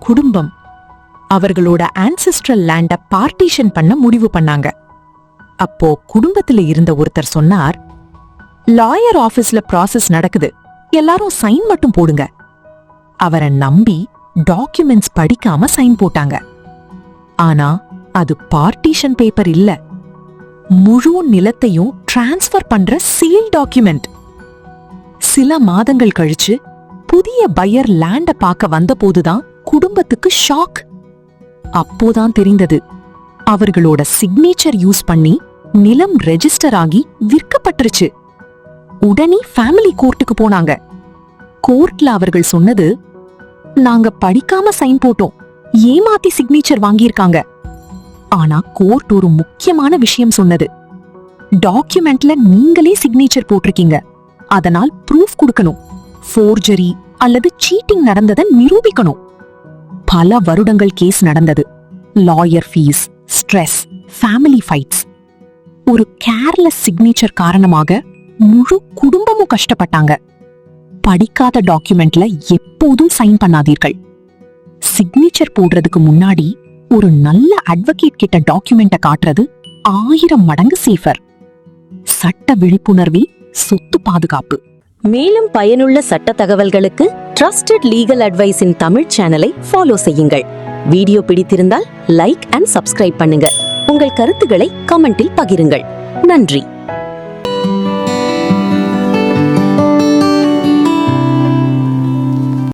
குடும்பம் அவர்களோட ancestral லேண்ட partition பண்ண முடிவு பண்ணாங்க. அப்போ குடும்பத்துல இருந்த ஒருத்தர் சொன்னார், லாயர் ஆபீஸ்ல ப்ராசஸ் நடக்குது, எல்லாரும் சைன் மட்டும் போடுங்க. அவரை நம்பி டாக்குமெண்ட்ஸ் படிக்காம சைன் போட்டாங்க. ஆனா அது பார்ட்டிஷன் பேப்பர் இல்ல, முழு நிலத்தையும் டிரான்ஸ்ஃபர் பண்ற சீல் டாக்குமெண்ட். சில மாதங்கள் கழிச்சு புதிய பையர் லேண்ட பார்க்க வந்த போதுதான் குடும்பத்துக்கு ஷாக். அப்போதான் தெரிந்தது, அவர்களோட சிக்னேச்சர் யூஸ் பண்ணி நிலம் ரெஜிஸ்டர் ஆகி விற்கப்பட்டுருச்சு. உடனே ஃபேமிலி கோர்ட்டுக்கு போனாங்க. கோர்ட்ல அவர்கள் சொன்னது, நாங்க படிக்காம சைன் போட்டோம், ஏமாத்தி சிக்னேச்சர் வாங்கியிருக்காங்க. ஆனா கோர்ட் ஒரு முக்கியமான விஷயம் சொன்னது, டாக்குமெண்ட்ல நீங்களே சிக்னேச்சர் போட்டிருக்கீங்க, அதனால் ப்ரூஃப் கொடுக்கணும், ஃபோர்ஜரி அல்லது சீட்டிங் நடந்ததை நிரூபிக்கணும். பல வருடங்கள் கேஸ் நடந்தது. Lawyer fees, stress, family fights. ஒரு கேர்லெஸ் சிக்னேச்சர் காரணமாக முழு குடும்பமும் கஷ்டப்பட்டாங்க. படிக்காத டாக்குமெண்ட்ல எப்போதும் சைன் பண்ணாதீர்கள். சிக்னேச்சர் போடுறதுக்கு முன்னாடி ஒரு நல்ல அட்வொகேட் கிட்ட டாக்குமெண்ட காட்டுறது 1000 மடங்கு சேஃபர். சட்ட விழிப்புணர்வில் சொத்து பாதுகாப்பு. மேலும் பயனுள்ள சட்ட தகவல்களுக்கு ட்ரஸ்டட் லீகல் அட்வைஸின் தமிழ் சேனலை ஃபாலோ செய்யுங்கள். வீடியோ பிடித்திருந்தால் லைக் அண்ட் சப்ஸ்கிரைப் பண்ணுங்க. உங்கள் கருத்துக்களை கமெண்டில் பகிருங்கள். நன்றி.